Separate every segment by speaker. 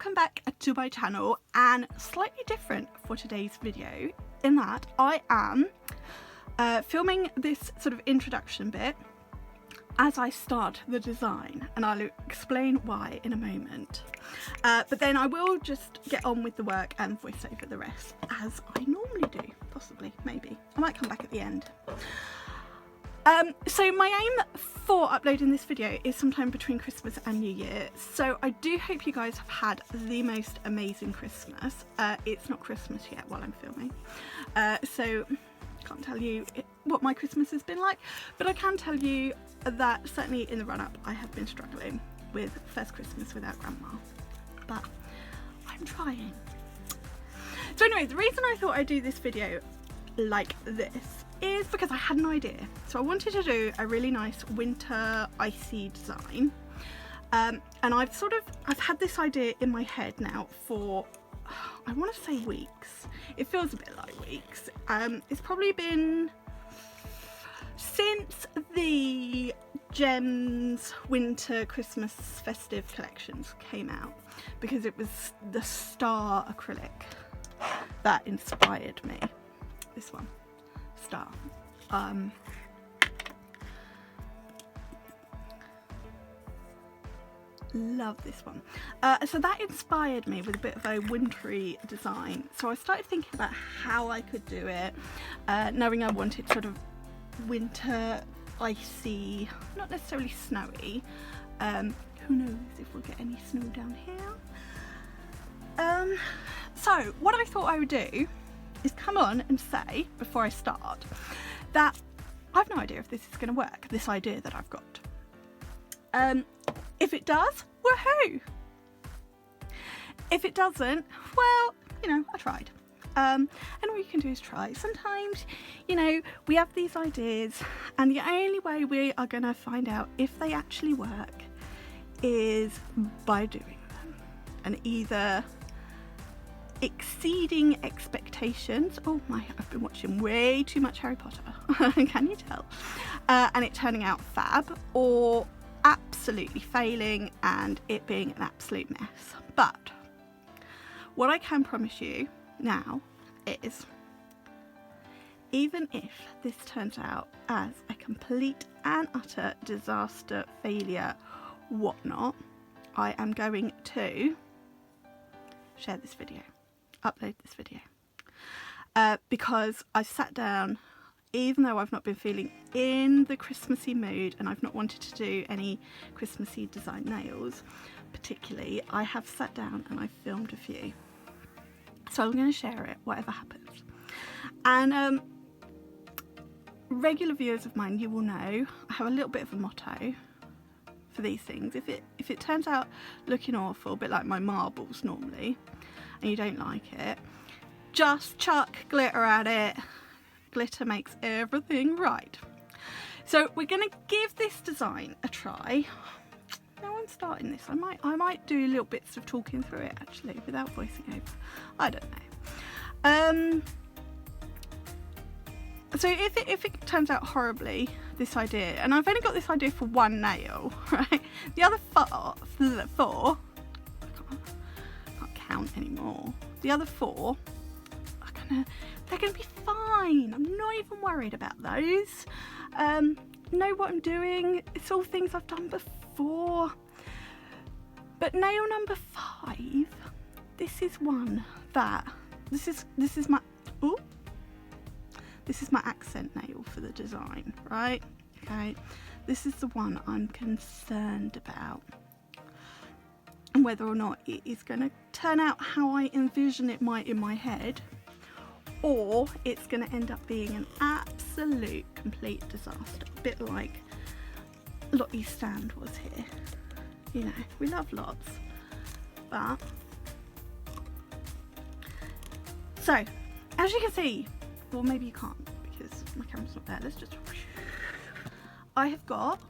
Speaker 1: welcome back to my channel, and slightly different for today's video in that I am filming this sort of introduction bit as I start the design, and I'll explain why in a moment, but then I will just get on with the work and voice over the rest as I normally do. Possibly, maybe I might come back at the end. So my aim for uploading this video is sometime between Christmas and New Year, so I do hope you guys have had the most amazing Christmas. It's not Christmas yet while I'm filming, so can't tell you what my Christmas has been like, but I can tell you that certainly in the run-up I have been struggling with first Christmas without Grandma, but I'm trying. So anyway, the reason I thought I'd do this video like this is because I had an idea. So I wanted to do a really nice winter icy design, and I've had this idea in my head now for, I want to say weeks. It feels a bit like weeks. It's probably been since the Gems winter Christmas festive collections came out, because it was the Star acrylic that inspired me. This one, Star. Love this one. So that inspired me with a bit of a wintry design. So I started thinking about how I could do it, knowing I wanted sort of winter, icy, not necessarily snowy. Who knows if we'll get any snow down here. So what I thought I would do is come on and say, before I start, that I've no idea if this is going to work, this idea that I've got. If it does, woohoo! If it doesn't, well, you know, I tried. And all you can do is try. Sometimes, you know, we have these ideas, and the only way we are going to find out if they actually work is by doing them, and either exceeding expectations. Oh my, I've been watching way too much Harry Potter, can you tell? And it turning out fab, or absolutely failing and it being an absolute mess. But what I can promise you now is, even if this turns out as a complete and utter disaster, failure, whatnot, I am going to share this video, upload this video, because I sat down, even though I've not been feeling in the Christmassy mood and I've not wanted to do any Christmassy design nails particularly, I have sat down and I've filmed a few. So I'm going to share it, whatever happens. And regular viewers of mine, you will know I have a little bit of a motto for these things. If it turns out looking awful, a bit like my marbles normally, and you don't like it, just chuck glitter at it. Glitter makes everything right. So we're going to give this design a try. Now I'm starting this, I might do little bits of talking through it actually without voicing over. I don't know. So if it turns out horribly, this idea, and I've only got this idea for one nail, right? The other four, I can't count anymore. The other four are they're gonna be fine. I'm not even worried about those. Know what I'm doing. It's all things I've done before. But nail number 5, this is one that this is my accent nail for the design, right? Okay, this is the one I'm concerned about, and whether or not it is going to turn out how I envision it might in my head, or it's going to end up being an absolute complete disaster, a bit like Lottie's stand was here. You know, we love lots, but so as you can see, well, maybe you can't because my camera's not there. Let's just, I have got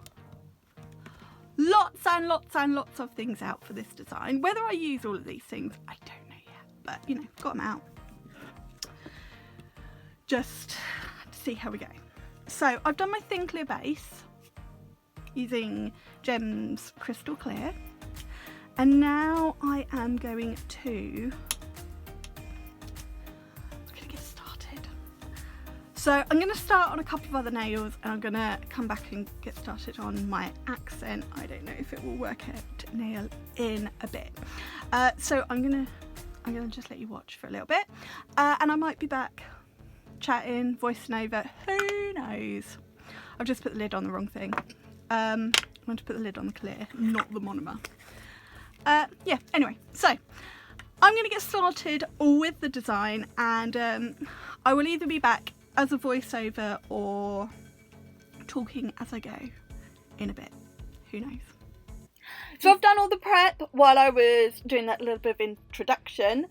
Speaker 1: lots and lots and lots of things out for this design. Whether I use all of these things, I don't know yet, but you know, got them out just to see how we go. So I've done my thin clear base using Gems Crystal Clear, And now I am going to get started. So I'm going to start on a couple of other nails, and I'm going to come back and get started on my accent. I don't know if it will work out nail in a bit. So I'm gonna just let you watch for a little bit, and I might be back chatting, voicing over, who knows. I've just put the lid on the wrong thing. I want to put the lid on the clear, not the monomer. Yeah, anyway, so I'm going to get started with the design, and I will either be back as a voiceover or talking as I go in a bit. Who knows? So I've done all the prep while I was doing that little bit of introduction,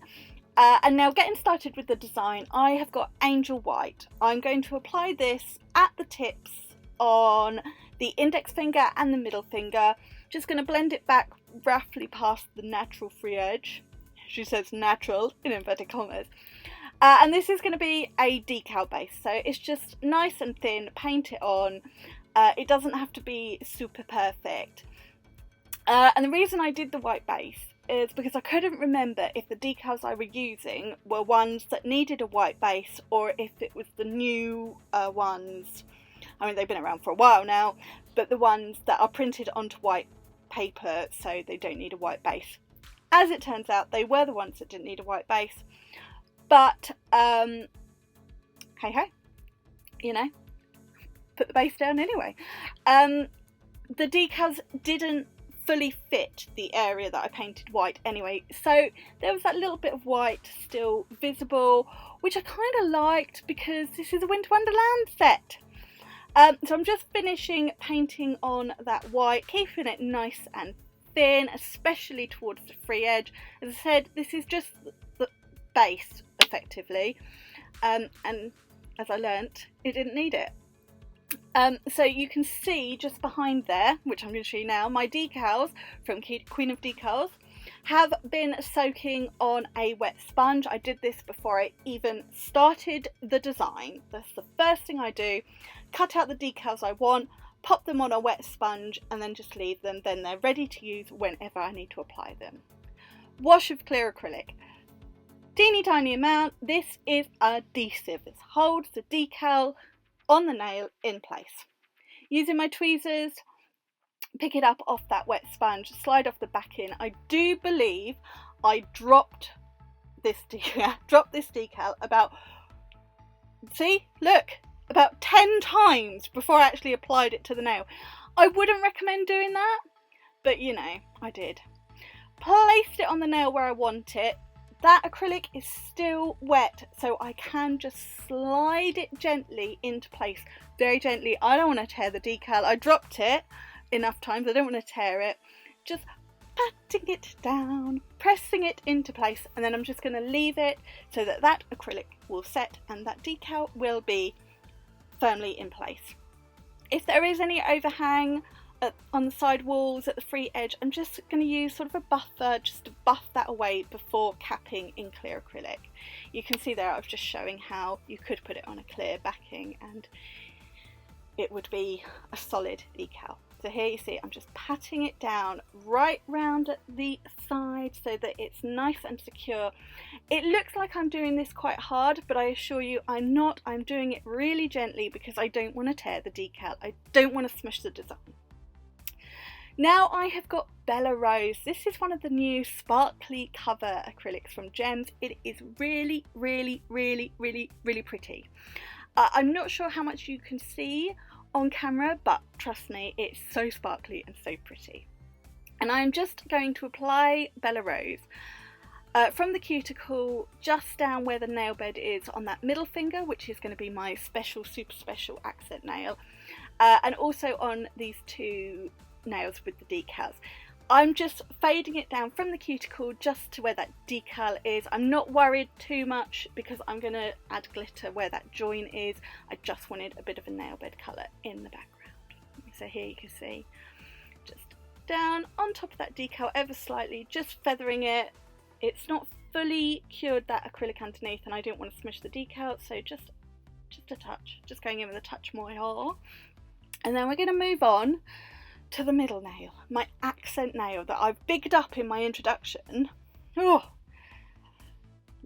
Speaker 1: and now getting started with the design. I have got Angel White. I'm going to apply this at the tips on the index finger and the middle finger. Just going to blend it back roughly past the natural free edge. She says natural in inverted commas. And this is going to be a decal base, so it's just nice and thin, paint it on. It doesn't have to be super perfect. And the reason I did the white base is because I couldn't remember if the decals I were using were ones that needed a white base or if it was the new ones. I mean, they've been around for a while now, but the ones that are printed onto white paper so they don't need a white base. As it turns out, they were the ones that didn't need a white base. But, hey ho, you know, put the base down anyway. The decals didn't fully fit the area that I painted white anyway, so there was that little bit of white still visible, which I kind of liked because this is a Winter Wonderland set. So I'm just finishing painting on that white, keeping it nice and thin, especially towards the free edge. As I said, this is just the base effectively, and as I learnt, it didn't need it. So you can see just behind there, which I'm going to show you now, my decals from Queen of Decals have been soaking on a wet sponge. I did this before I even started the design. That's the first thing I do. Cut out the decals I want, pop them on a wet sponge, and then just leave them. Then they're ready to use whenever I need to apply them. Wash of clear acrylic. Teeny tiny amount. This is adhesive. This holds the decal on the nail in place. Using my tweezers, pick it up off that wet sponge, slide off the back in. I do believe I dropped this decal about, see, look, about 10 times before I actually applied it to the nail. I wouldn't recommend doing that, but you know, I did. Placed it on the nail where I want it. That acrylic is still wet, so I can just slide it gently into place, very gently. I don't want to tear the decal. I dropped it enough times, I don't want to tear it. Just patting it down, pressing it into place, and then I'm just going to leave it so that that acrylic will set and that decal will be firmly in place. If there is any overhang on the side walls at the free edge, I'm just going to use sort of a buffer just to buff that away before capping in clear acrylic. You can see there I was just showing how you could put it on a clear backing and it would be a solid decal. So here you see I'm just patting it down right round the side so that it's nice and secure. It looks like I'm doing this quite hard, but I assure you I'm not. I'm doing it really gently because I don't want to tear the decal. I don't want to smush the design. Now I have got Bellarose. This is one of the new sparkly cover acrylics from Gems. It is really, really, really, really, really pretty. I'm not sure how much you can see on camera, but trust me, it's so sparkly and so pretty. And I'm just going to apply Bellarose from the cuticle just down where the nail bed is on that middle finger, which is going to be my special, super special accent nail, and also on these two nails with the decals. I'm just fading it down from the cuticle just to where that decal is. I'm not worried too much because I'm going to add glitter where that join is. I just wanted a bit of a nail bed colour in the background. So here you can see just down on top of that decal ever slightly, just feathering it. It's not fully cured, that acrylic underneath, and I don't want to smush the decal, so just a touch, just going in with a touch more. And then we're going to move on to the middle nail, my accent nail that I've bigged up in my introduction. Oh,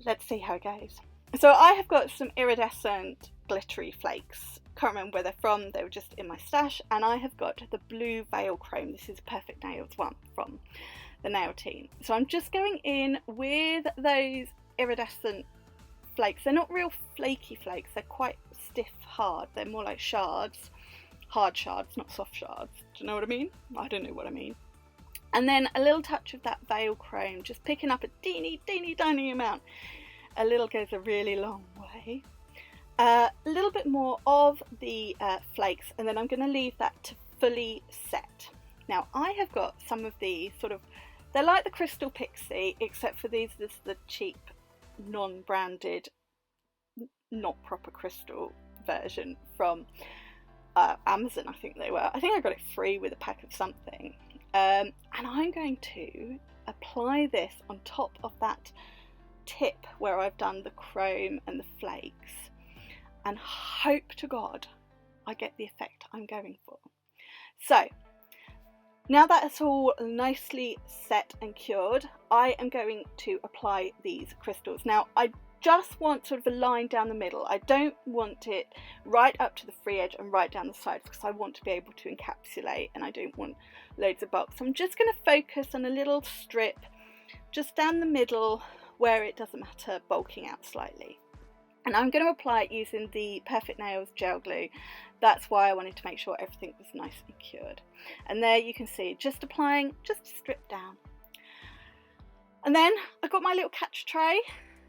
Speaker 1: let's see how it goes. So I have got some iridescent glittery flakes. Can't remember where they're from, they were just in my stash. And I have got the blue veil chrome. This is Perfect Nails one from the nail team. So I'm just going in with those iridescent flakes. They're not real flaky flakes, they're quite stiff hard. They're more like shards, hard shards, not soft shards. Do you know what I mean? I don't know what I mean. And then a little touch of that veil chrome, just picking up a teeny tiny amount. A little goes a really long way. A little bit more of the flakes, and then I'm going to leave that to fully set. Now I have got some of these sort of, they're like the Crystal Pixie, except for these is the cheap, non-branded, not proper crystal version from Amazon, I think they were. I think I got it free with a pack of something. And I'm going to apply this on top of that tip where I've done the chrome and the flakes, and hope to God I get the effect I'm going for. So now that it's all nicely set and cured, I am going to apply these crystals. Now I just want sort of a line down the middle. I don't want it right up to the free edge and right down the sides, because I want to be able to encapsulate and I don't want loads of bulk. So I'm just going to focus on a little strip just down the middle where it doesn't matter bulking out slightly. And I'm going to apply it using the Perfect Nails gel glue. That's why I wanted to make sure everything was nice and cured. And there you can see, just applying just a strip down. And then I've got my little catch tray.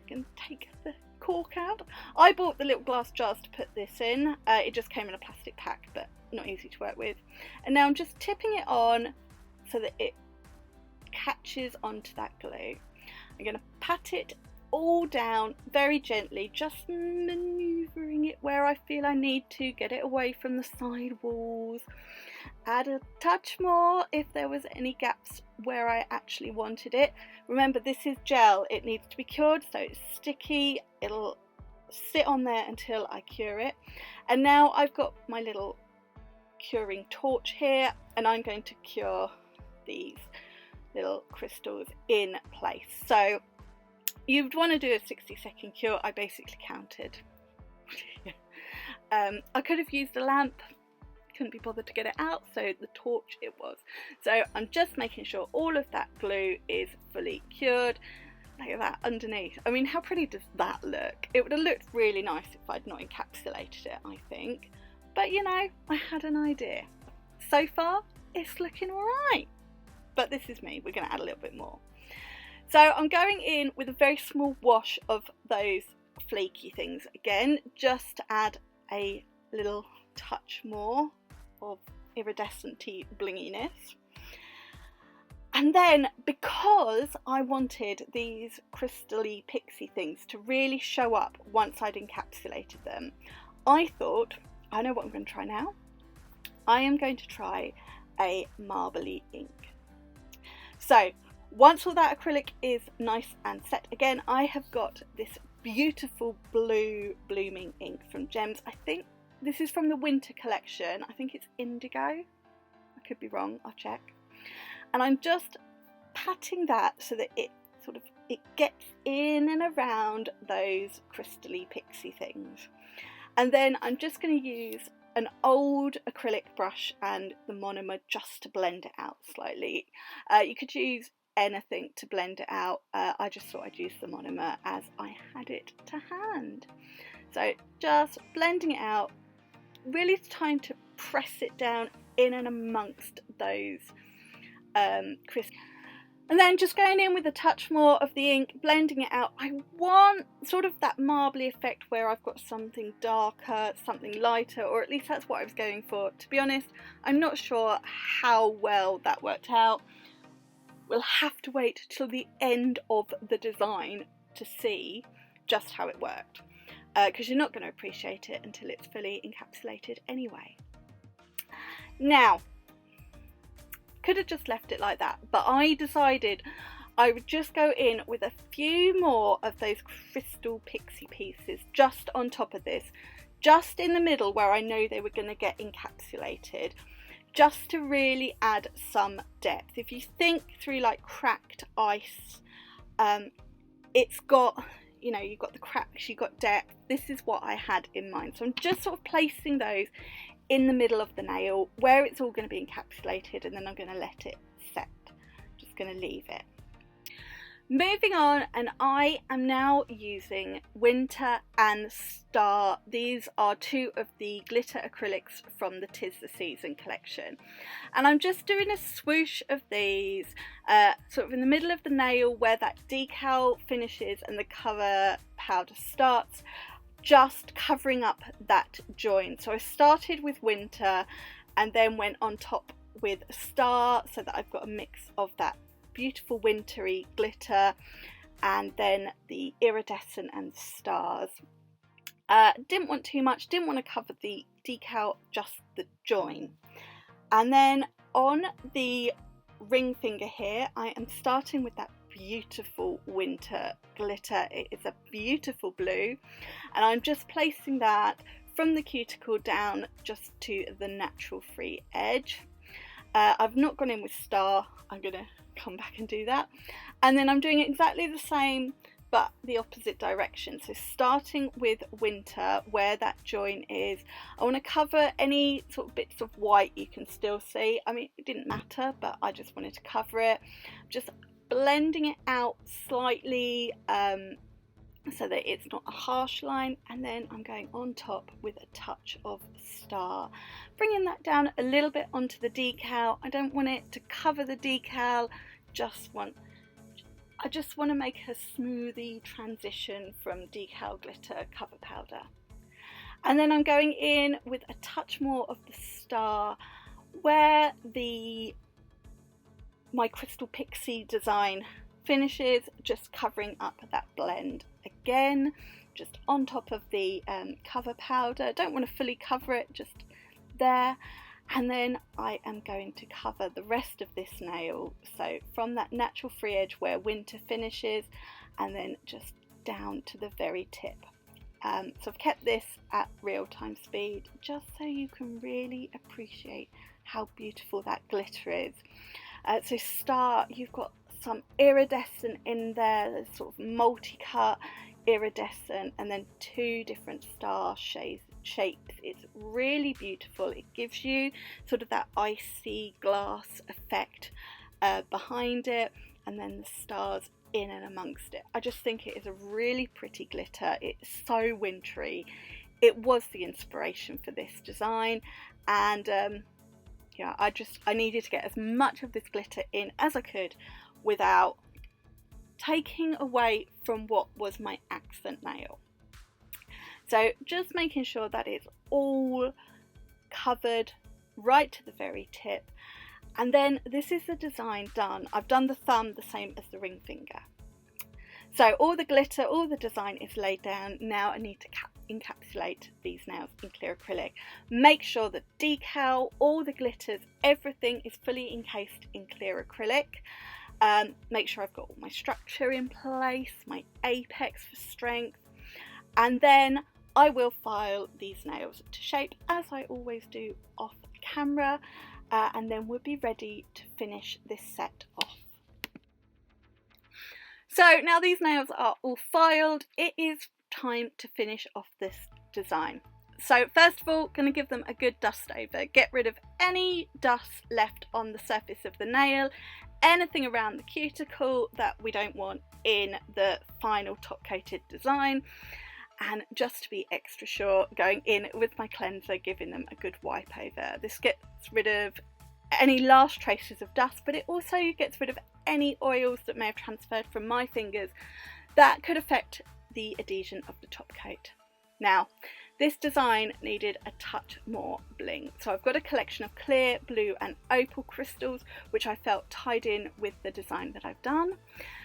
Speaker 1: I'm going to take the cork out. I bought the little glass jars to put this in. It just came in a plastic pack, but not easy to work with. And now I'm just tipping it on so that it catches onto that glue. I'm going to pat it all down very gently, just manoeuvring it where I feel I need to, get it away from the side walls. Add a touch more if there was any gaps where I actually wanted it. Remember, this is gel, it needs to be cured, so it's sticky, it'll sit on there until I cure it. And now I've got my little curing torch here, and I'm going to cure these little crystals in place. So you'd want to do a 60-second cure. I basically counted. I could have used a lamp, couldn't be bothered to get it out, so the torch it was. So I'm just making sure all of that glue is fully cured. Look at that underneath. I mean, how pretty does that look? It would have looked really nice if I'd not encapsulated it, I think. But you know, I had an idea. So far, it's looking alright. But this is me, we're going to add a little bit more. So I'm going in with a very small wash of those flaky things again, just to add a little touch more of iridescent-y blinginess. And then, because I wanted these crystally pixie things to really show up once I'd encapsulated them, I thought, I know what I'm going to try now. I am going to try a marbly ink. So once all that acrylic is nice and set, again, I have got this beautiful blue blooming ink from Gems. I think this is from the winter collection. I think it's Indigo. I could be wrong, I'll check. And I'm just patting that so that it gets in and around those crystally pixie things. And then I'm just going to use an old acrylic brush and the monomer just to blend it out slightly. You could use anything to blend it out. I just thought I'd use the monomer as I had it to hand. So just blending it out, really trying to press it down in and amongst those crisp. And then just going in with a touch more of the ink, blending it out. I want sort of that marbly effect where I've got something darker, something lighter, or at least that's what I was going for. To be honest, I'm not sure how well that worked out. We'll have to wait till the end of the design to see just how it worked, because you're not going to appreciate it until it's fully encapsulated anyway. Now, could have just left it like that, but I decided I would just go in with a few more of those crystal pixie pieces just on top of this, just in the middle where I know they were going to get encapsulated, just to really add some depth. If you think through like cracked ice, it's got, you know, you've got the cracks, you've got depth. This is what I had in mind. So I'm just sort of placing those in the middle of the nail where it's all going to be encapsulated, and then I'm going to let it set. Just going to leave it. Moving on, and I am now using Winter and Star. These are two of the glitter acrylics from the 'Tis the Season collection, and I'm just doing a swoosh of these sort of in the middle of the nail where that decal finishes and the cover powder starts, just covering up that join. So I started with Winter and then went on top with Star, so that I've got a mix of that beautiful wintry glitter and then the iridescent and stars. Didn't want too much, didn't want to cover the decal, just the join. And then on the ring finger here, I am starting with that beautiful winter glitter. It is a beautiful blue, and I'm just placing that from the cuticle down just to the natural free edge. I've not gone in with Star, I'm going to come back and do that. And then I'm doing exactly the same but the opposite direction. So starting with Winter where that join is, I want to cover any sort of bits of white you can still see. I mean, it didn't matter, but I just wanted to cover it. Just blending it out slightly so that it's not a harsh line, and then I'm going on top with a touch of Star, bringing that down a little bit onto the decal. I don't want it to cover the decal, I just want to make a smoothie transition from decal glitter cover powder. And then I'm going in with a touch more of the Star where my crystal Pixie design finishes, just covering up that blend again, just on top of the cover powder. Don't want to fully cover it, just there. And then I am going to cover the rest of this nail, so from that natural free edge where Winter finishes, and then just down to the very tip. So I've kept this at real-time speed just so you can really appreciate how beautiful that glitter is. So Star, you've got some iridescent in there, there's sort of multi-cut iridescent, and then two different star shapes. It's really beautiful. It gives you sort of that icy glass effect behind it, and then the stars in and amongst it. I just think it is a really pretty glitter. It's so wintry. It was the inspiration for this design, and yeah, I needed to get as much of this glitter in as I could without taking away from what was my accent nail. So just making sure that it's all covered right to the very tip. And then this is the design done. I've done the thumb the same as the ring finger. So all the glitter, all the design is laid down. Now I need to encapsulate these nails in clear acrylic. Make sure that decal, all the glitters, everything is fully encased in clear acrylic. Make sure I've got all my structure in place, my apex for strength, and then I will file these nails to shape as I always do off camera, and then we'll be ready to finish this set off. So now these nails are all filed, it is time to finish off this design. So first of all, going to give them a good dust over, get rid of any dust left on the surface of the nail, anything around the cuticle that we don't want in the final top coated design. And just to be extra sure, going in with my cleanser, giving them a good wipe over. This gets rid of any last traces of dust, but it also gets rid of any oils that may have transferred from my fingers that could affect the adhesion of the top coat. Now, this design needed a touch more bling, so I've got a collection of clear, blue and opal crystals which I felt tied in with the design that I've done,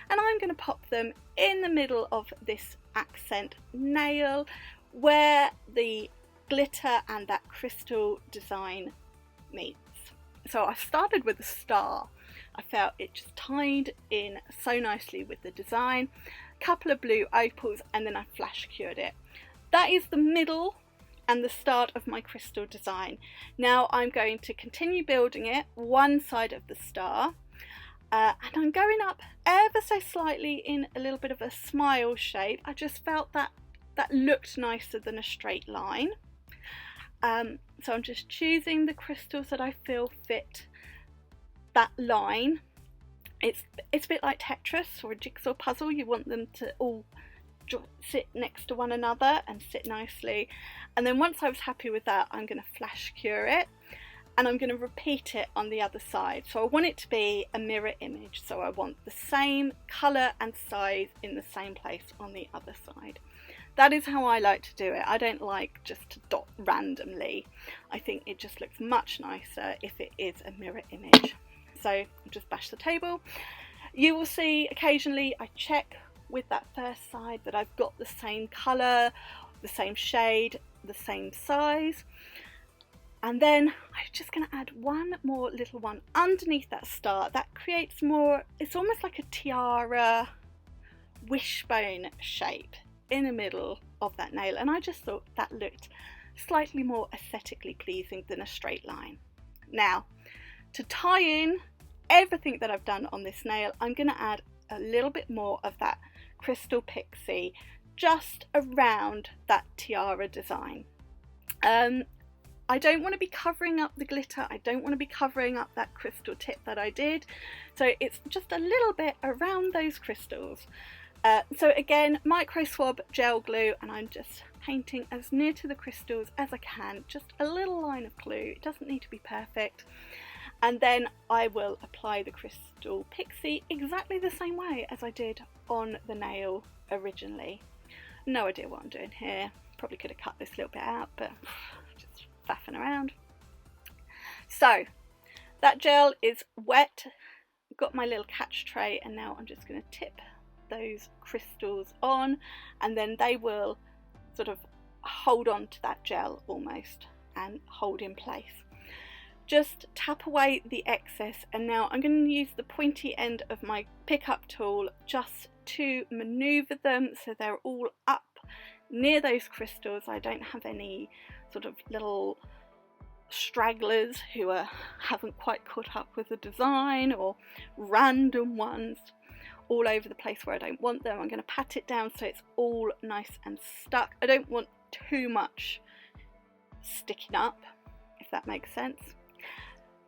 Speaker 1: and I'm going to pop them in the middle of this accent nail where the glitter and that crystal design meets. So I started with a star. I felt it just tied in so nicely with the design, a couple of blue opals, and then I flash cured it. That is the middle and the start of my crystal design. Now I'm going to continue building it one side of the star, and I'm going up ever so slightly in a little bit of a smile shape. I just felt that looked nicer than a straight line. So I'm just choosing the crystals that I feel fit that line. It's a bit like Tetris or a jigsaw puzzle. You want them to all sit next to one another and sit nicely. And then once I was happy with that, I'm going to flash cure it, and I'm going to repeat it on the other side. So I want it to be a mirror image, so I want the same colour and size in the same place on the other side. That is how I like to do it. I don't like just to dot randomly. I think it just looks much nicer if it is a mirror image. So I'll just bash the table. You will see occasionally I check with that first side that I've got the same colour, the same shade, the same size. And then I'm just going to add one more little one underneath that star. That creates more, it's almost like a tiara wishbone shape in the middle of that nail, and I just thought that looked slightly more aesthetically pleasing than a straight line. Now, to tie in everything that I've done on this nail, I'm going to add a little bit more of that crystal Pixie just around that tiara design. I don't want to be covering up the glitter, I don't want to be covering up that crystal tip that I did, so it's just a little bit around those crystals. So again, micro swab gel glue, and I'm just painting as near to the crystals as I can, just a little line of glue. It doesn't need to be perfect. And then I will apply the crystal Pixie exactly the same way as I did on the nail originally. No idea what I'm doing here. Probably could have cut this little bit out, but just faffing around. So that gel is wet. I've got my little catch tray, and now I'm just going to tip those crystals on, and then they will sort of hold on to that gel almost and hold in place. Just tap away the excess, and now I'm going to use the pointy end of my pickup tool just to maneuver them so they're all up near those crystals. I don't have any sort of little stragglers who haven't quite caught up with the design, or random ones all over the place where I don't want them. I'm going to pat it down so it's all nice and stuck. I don't want too much sticking up, if that makes sense.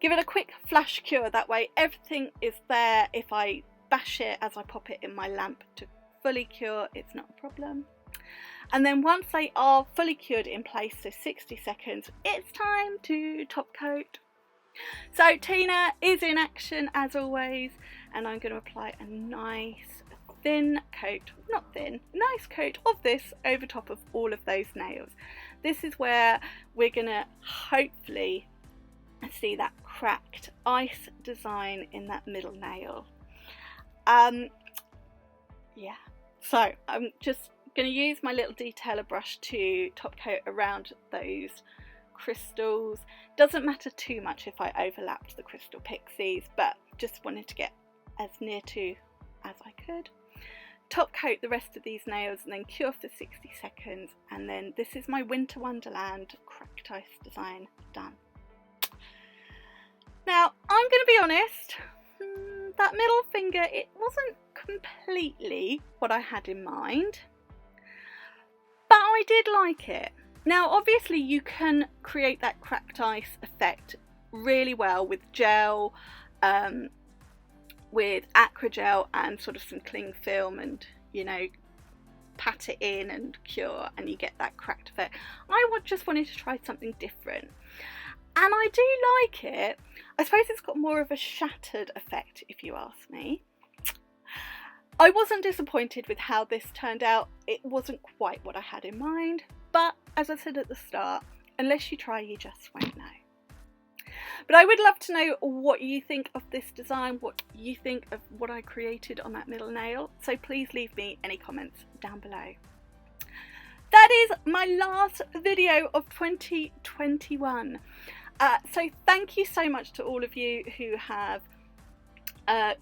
Speaker 1: Give it a quick flash cure, that way everything is there. If I bash it as I pop it in my lamp to fully cure, it's not a problem. And then once they are fully cured in place, so 60 seconds, it's time to top coat. So Tina is in action as always, and I'm going to apply a nice thin coat, not thin, nice coat of this over top of all of those nails. This is where we're going to hopefully see that cracked ice design in that middle nail. Yeah, so I'm just going to use my little detailer brush to top coat around those crystals. Doesn't matter too much if I overlapped the crystal Pixies, but just wanted to get as near to as I could. Top coat the rest of these nails and then cure for 60 seconds, and then this is my Winter Wonderland cracked ice design done. Now I'm going to be honest, that middle finger, it wasn't completely what I had in mind, but I did like it. Now obviously you can create that cracked ice effect really well with gel, with acrygel and sort of some cling film, and you know, pat it in and cure and you get that cracked effect. I just wanted to try something different, and I do like it. I suppose it's got more of a shattered effect if you ask me. I wasn't disappointed with how this turned out. It wasn't quite what I had in mind, but as I said at the start, unless you try, you just won't know. But I would love to know what you think of this design, what you think of what I created on that middle nail, so please leave me any comments down below. That is my last video of 2021. So thank you so much to all of you who have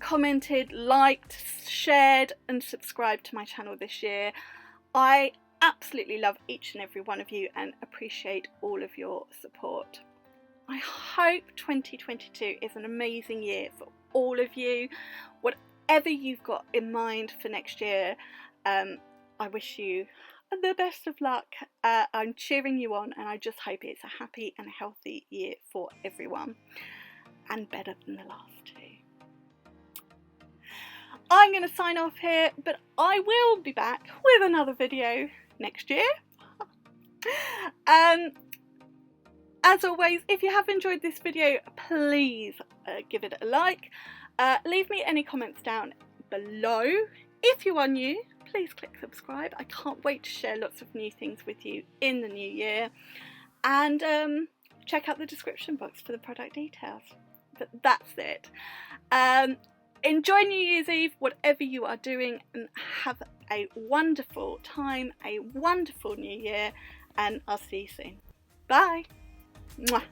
Speaker 1: commented, liked, shared and subscribed to my channel this year. I absolutely love each and every one of you and appreciate all of your support. I hope 2022 is an amazing year for all of you. Whatever you've got in mind for next year, I wish you the best of luck. I'm cheering you on, and I just hope it's a happy and healthy year for everyone, and better than the last two. I'm going to sign off here, but I will be back with another video next year. As always, if you have enjoyed this video, please give it a like. Leave me any comments down below. If you are new, please click subscribe. I can't wait to share lots of new things with you in the new year. And check out the description box for the product details. But that's it. Enjoy New Year's Eve, whatever you are doing, and have a wonderful time, a wonderful new year, and I'll see you soon. Bye. Mwah.